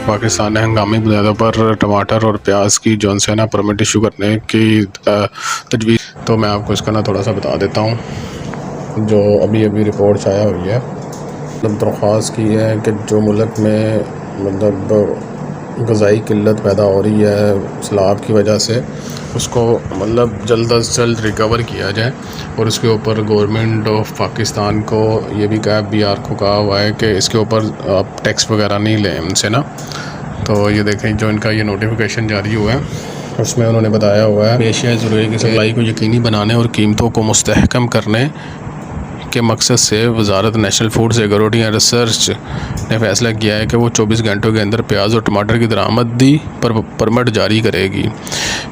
पाकिस्तान ने हंगामी बुनियादों पर टमाटर और प्याज की जॉनसन परमिट इशू करने की तजवीज़। तो मैं आपको इसका ना थोड़ा सा बता देता हूँ। जो अभी अभी रिपोर्ट शाया हुई है, मतलब दरख्वास्त की है कि जो मुल्क में मतलब ग़ज़ाई किल्लत पैदा हो रही है सैलाब की वजह से, उसको मतलब जल्द अज जल्द रिकवर किया जाए। और उसके ऊपर गवर्नमेंट ऑफ पाकिस्तान को ये भी कहा, BR को कहा हुआ है कि इसके ऊपर आप टैक्स वगैरह नहीं लें उनसे ना। तो ये देखें, जो इनका ये नोटिफिकेशन जारी हुआ है उसमें उन्होंने बताया हुआ है एशिया ज़रूरी की सप्लाई को यकीनी बनाने और कीमतों को मुस्तहकम करने के मकसद से वजारत national food security and research ने फैसला किया है कि वो 24 घंटों के अंदर प्याज और टमाटर की दरामदी पर परमिट जारी करेगी।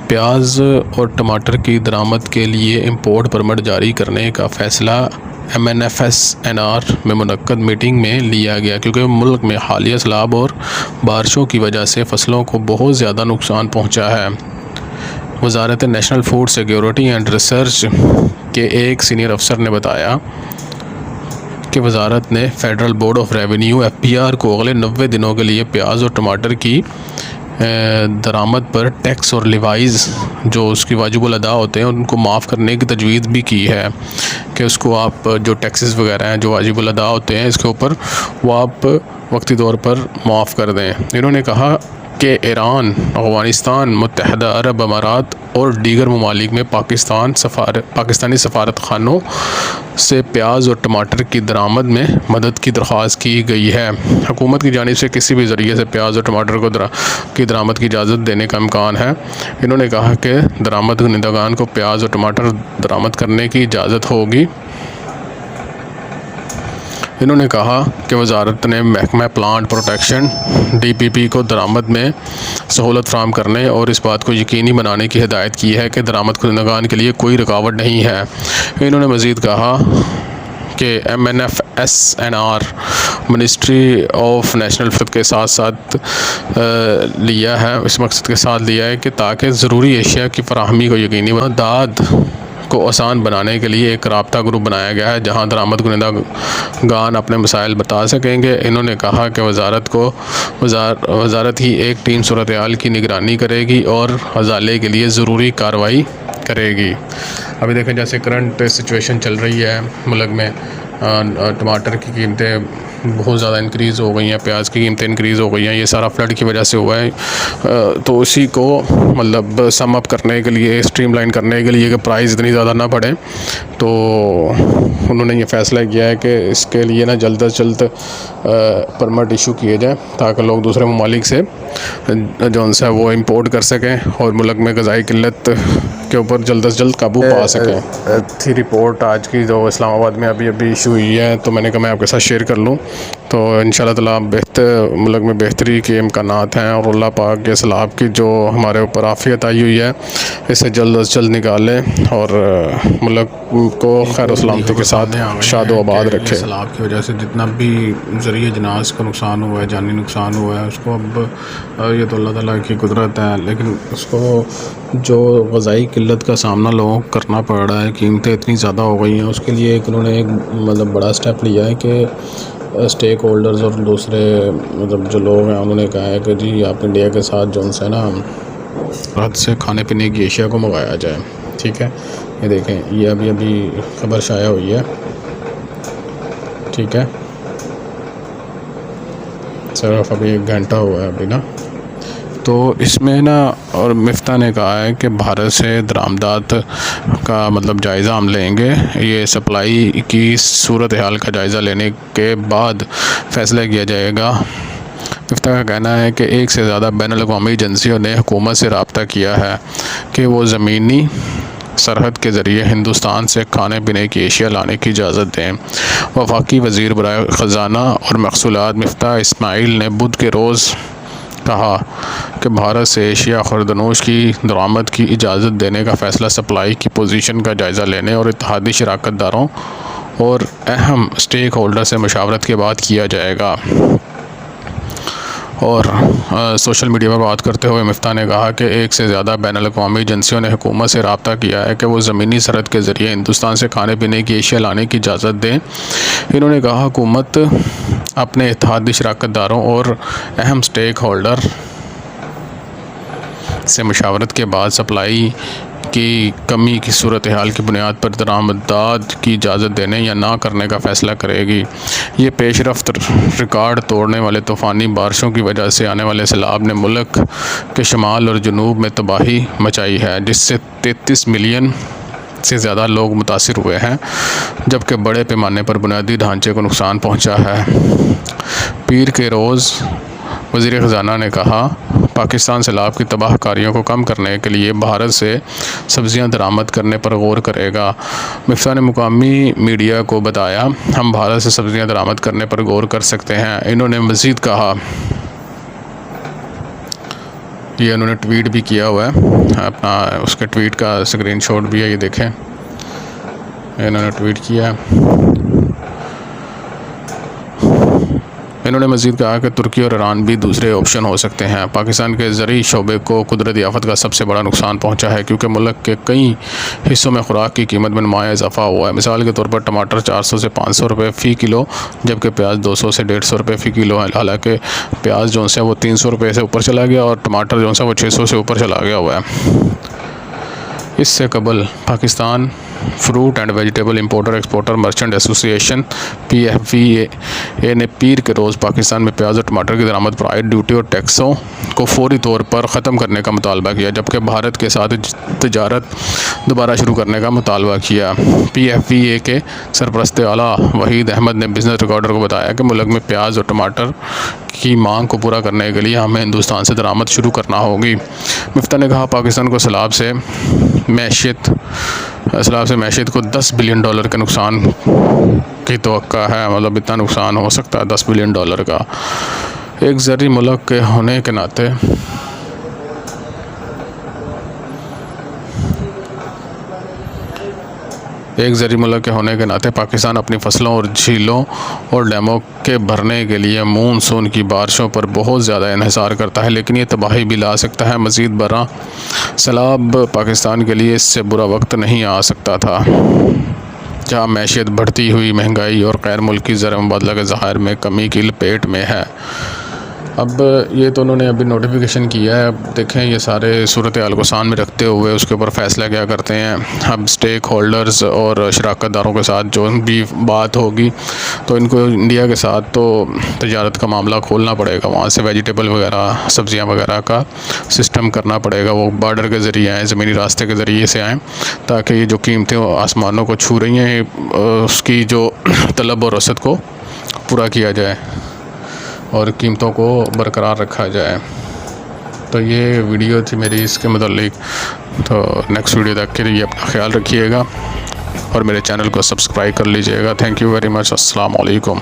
प्याज और टमाटर की दरामद के लिए इंपोर्ट परमिट जारी करने का फ़ैसला MNFSNR में मुनक्कद मीटिंग में लिया गया, क्योंकि मुल्क में हालिया सैलाब और बारिशों की वजह से फसलों को बहुत ज़्यादा नुकसान पहुँचा है। वजारत national food security and research के एक सीनियर अफसर ने बताया कि वजारत ने federal board of revenue FBR को अगले 90 दिनों के लिए प्याज और टमाटर की दरामद पर टैक्स और लिवाइज़ जो उसकी वाजिबुल अदा होते हैं उनको माफ़ करने की तजवीज़ भी की है कि उसको आप जो टैक्सेस वगैरह हैं जो वाजिबुल अदा होते हैं इसके ऊपर वो आप वक्ती तौर पर माफ़ कर दें। इन्होंने कहा कि ईरान, अफ़गानिस्तान, मुत्तहदा अरब अमारात और दीगर ममालिक में पाकिस्तानी सफारत खानों से प्याज और टमाटर की दरामद में मदद की दरख्वास्त की गई है। हुकूमत की जानिब से किसी भी ज़रिए से प्याज और टमाटर को की दरामद की इजाज़त देने का इम्कान है। इन्होंने कहा कि दरामद कंदगान को प्याज और टमाटर दरामद करने की इजाज़त होगी। इन्होंने कहा कि वजारत ने महकमा प्लांट प्रोटेक्शन DPP को दरामद में सहूलत फ़राहम करने और इस बात को यकीनी बनाने की हिदायत की है कि दरामद कंदगान के लिए कोई रुकावट नहीं है। इन्होंने मज़ीद कहा कि MNFSNR ministry of national food के साथ साथ लिया है, इस मकसद के साथ लिया है कि ताकि ज़रूरी अशिया की फराहमी को यकीनी दाद को आसान बनाने के लिए एक राब्ता ग्रुप बनाया गया है जहां दरामद कुनिंदागान अपने मसाइल बता सकेंगे। इन्होंने कहा कि वजारत ही एक टीम सूरत हाल की निगरानी करेगी और अजाले के लिए ज़रूरी कार्रवाई करेगी। अभी देखें जैसे करंट सिचुएशन चल रही है मुल्क में, टमाटर की कीमतें बहुत ज़्यादा इंक्रीज़ हो गई हैं, प्याज की कीमतें इंक्रीज़ हो गई हैं। ये सारा फ्लड की वजह से हुआ है। तो उसी को मतलब सम अप करने के लिए, स्ट्रीमलाइन करने के लिए कि प्राइस इतनी ज़्यादा ना बढ़े, तो उन्होंने ये फ़ैसला किया है कि इसके लिए ना जल्द अज जल्द परमिट इशू किए जाए ताकि लोग दूसरे ममालिक से जो उनसे वो इंपोर्ट कर सकें और मुल्क में ग़ज़ाई किल्लत के ऊपर जल्द अज जल्द काबू पा सकें। थी रिपोर्ट आज की जो इस्लामाबाद में अभी अभी इशू हुई है, तो मैंने कहा मैं आपके साथ शेयर कर लूँ। तो इंशाल्लाह ताला मुल्क में बेहतरी के इम्कानात हैं और अल्लाह पाक के सैलाब की जो हमारे ऊपर आफियत आई हुई है इसे जल्द अज जल्द निकालें और मुल्क को खैर और सलामती के साथ शादो आबाद रखें। सैलाब की वजह से जितना भी ज़रिए जनाज का नुकसान हुआ है, जानी नुकसान हुआ है, उसको अब ये तो अल्लाह ताला की कुदरत है, लेकिन उसको जो ग़ज़ाई किल्लत का सामना लोगों को करना पड़ रहा है, कीमतें इतनी ज़्यादा हो गई हैं, उसके लिए उन्होंने एक मतलब बड़ा स्टेप लिया है कि स्टेक होल्डर्स और दूसरे मतलब जो लोग हैं उन्होंने कहा है कि जी आप इंडिया के साथ जो उनसे ना हद से खाने पीने की एशिया को मंगाया जाए। ठीक है, ये देखें, ये अभी अभी खबर शाया हुई है। ठीक है, सिर्फ अभी 1 घंटा हुआ है अभी ना। तो इसमें ना और मिफ्ता ने कहा है कि भारत से दरामदात का मतलब जायज़ा हम लेंगे। ये सप्लाई की सूरत हाल का जायज़ा लेने के बाद फ़ैसला किया जाएगा। मिफ्ता का कहना है कि एक से ज़्यादा बैनुल-अक़वामी एजेंसियों ने हुकूमत से रब्ता किया है कि वो ज़मीनी सरहद के ज़रिए हिंदुस्तान से खाने पीने की एशिया लाने की इजाज़त दें। वफाकी वज़ीर बराए ख़ज़ाना और महसूलात मिफ्ता इस्माइल ने बुध के रोज़ कहा कि भारत से एशिया खुर्दनोश की दरामद की इजाज़त देने का फ़ैसला सप्लाई की पोजीशन का जायज़ा लेने और इत्तेहादी शराकतदारों और अहम स्टेक होल्डर से मशावरत के बाद किया जाएगा। और सोशल मीडिया पर बात करते हुए मिफ्ता ने कहा कि एक से ज़्यादा बैनुल-अक़वामी एजेंसियों ने हुकूमत से रब्ता किया है कि वो ज़मीनी सरहद के ज़रिए हिंदुस्तान से खाने पीने की एशिया लाने की इजाज़त दें। इन्होंने कहा हुकूमत अपने इत्तेहादी शराकतदारों और अहम स्टेक होल्डर से मशावरत के बाद सप्लाई की कमी की सूरत हाल की बुनियाद पर दरामदात की इजाज़त देने या ना करने का फ़ैसला करेगी। ये पेशरफ्त रिकॉर्ड तोड़ने वाले तूफ़ानी बारिशों की वजह से आने वाले सैलाब ने मुल्क के शमाल और जनूब में तबाही मचाई है, जिससे 33 मिलियन से ज़्यादा लोग मुतासिर हुए हैं, जबकि बड़े पैमाने पर बुनियादी ढांचे को नुकसान पहुँचा है। पीर के रोज़ वज़ीर ख़ज़ाना ने कहा, पाकिस्तान सैलाब की तबाहकारियों को कम करने के लिए भारत से सब्ज़ियां दरामद करने पर गौर करेगा। मिफ्ता ने मुकामी मीडिया को बताया, हम भारत से सब्ज़ियां दरामद करने पर गौर कर सकते हैं। इन्होंने मज़ीद कहा, ये उन्होंने ट्वीट भी किया हुआ है, अपना उसके ट्वीट का स्क्रीनशॉट भी है, ये देखें, इन्होंने ट्वीट किया है। इन्होंने मज़ीद कहा कि तुर्की और ईरान भी दूसरे ऑप्शन हो सकते हैं। पाकिस्तान के ज़रूरी शोबे को कुदरती आफत का सबसे बड़ा नुकसान पहुंचा है, क्योंकि मुल्क के कई हिस्सों में खुराक की कीमत में नुमाया इजाफा हुआ है। मिसाल के तौर पर टमाटर 400 से 500 रुपये फ़ी किलो, जबकि प्याज 200 से 150 रुपये फ़ी किलो है। हालांकि प्याज जो है वो 300 रुपये से ऊपर चला गया और टमाटर जो है वो 600 से ऊपर चला गया हुआ है। इससे कबल Pakistan fruit and vegetable importer exporter merchant association PFVA ने पीर के रोज़ पाकिस्तान में प्याज और टमाटर की दरामद पर आयद ड्यूटी और टैक्सों को फौरी तौर पर ख़त्म करने का मुतालबा किया, जबकि भारत के साथ तजारत दोबारा शुरू करने का मुतालबा किया। PFVA के सरपरस्त आला वहीद अहमद ने बिजनेस रिकॉर्डर को बताया कि मुल्क में प्याज और टमाटर की मांग को पूरा करने के लिए हमें हिंदुस्तान से दरामद शुरू करना होगी। मिफ्ता ने कहा, पाकिस्तान को सैलाब से मैशियत को $10 बिलियन के नुकसान की तवक्का है। मतलब इतना नुकसान हो सकता है $10 बिलियन का। एक ज़रूरी मुल्क के होने के नाते पाकिस्तान अपनी फसलों और झीलों और डैमों के भरने के लिए मानसून की बारिशों पर बहुत ज़्यादा इन्हिसार करता है, लेकिन ये तबाही भी ला सकता है। मज़ीद बड़ा सैलाब पाकिस्तान के लिए इससे बुरा वक्त नहीं आ सकता था, जहाँ मैशियत बढ़ती हुई महंगाई और गैर मुल्की ज़र मुबादला के ज़खायर में कमी की लपेट में है। अब ये तो उन्होंने अभी नोटिफिकेशन किया है। अब देखें, ये सारे सूरत हाल को सामने रखते हुए उसके ऊपर फ़ैसला क्या करते हैं। अब स्टेक होल्डर्स और शराकतदारों के साथ जो भी बात होगी, तो इनको इंडिया के साथ तो तजारत का मामला खोलना पड़ेगा, वहाँ से वेजिटेबल वगैरह सब्ज़ियाँ वगैरह का सिस्टम करना पड़ेगा। वो बॉर्डर के ज़रिए आएँ, ज़मीनी रास्ते के ज़रिए से आएँ, ताकि ये जो कीमतें आसमानों को छू रही हैं, उसकी जो तलब और रसद को पूरा किया जाए और कीमतों को बरकरार रखा जाए। तो ये वीडियो थी मेरी इसके मुतालिक। तो नेक्स्ट वीडियो तक के लिए अपना ख्याल रखिएगा और मेरे चैनल को सब्सक्राइब कर लीजिएगा। Thank you very much. अस्सलाम वालेकुम।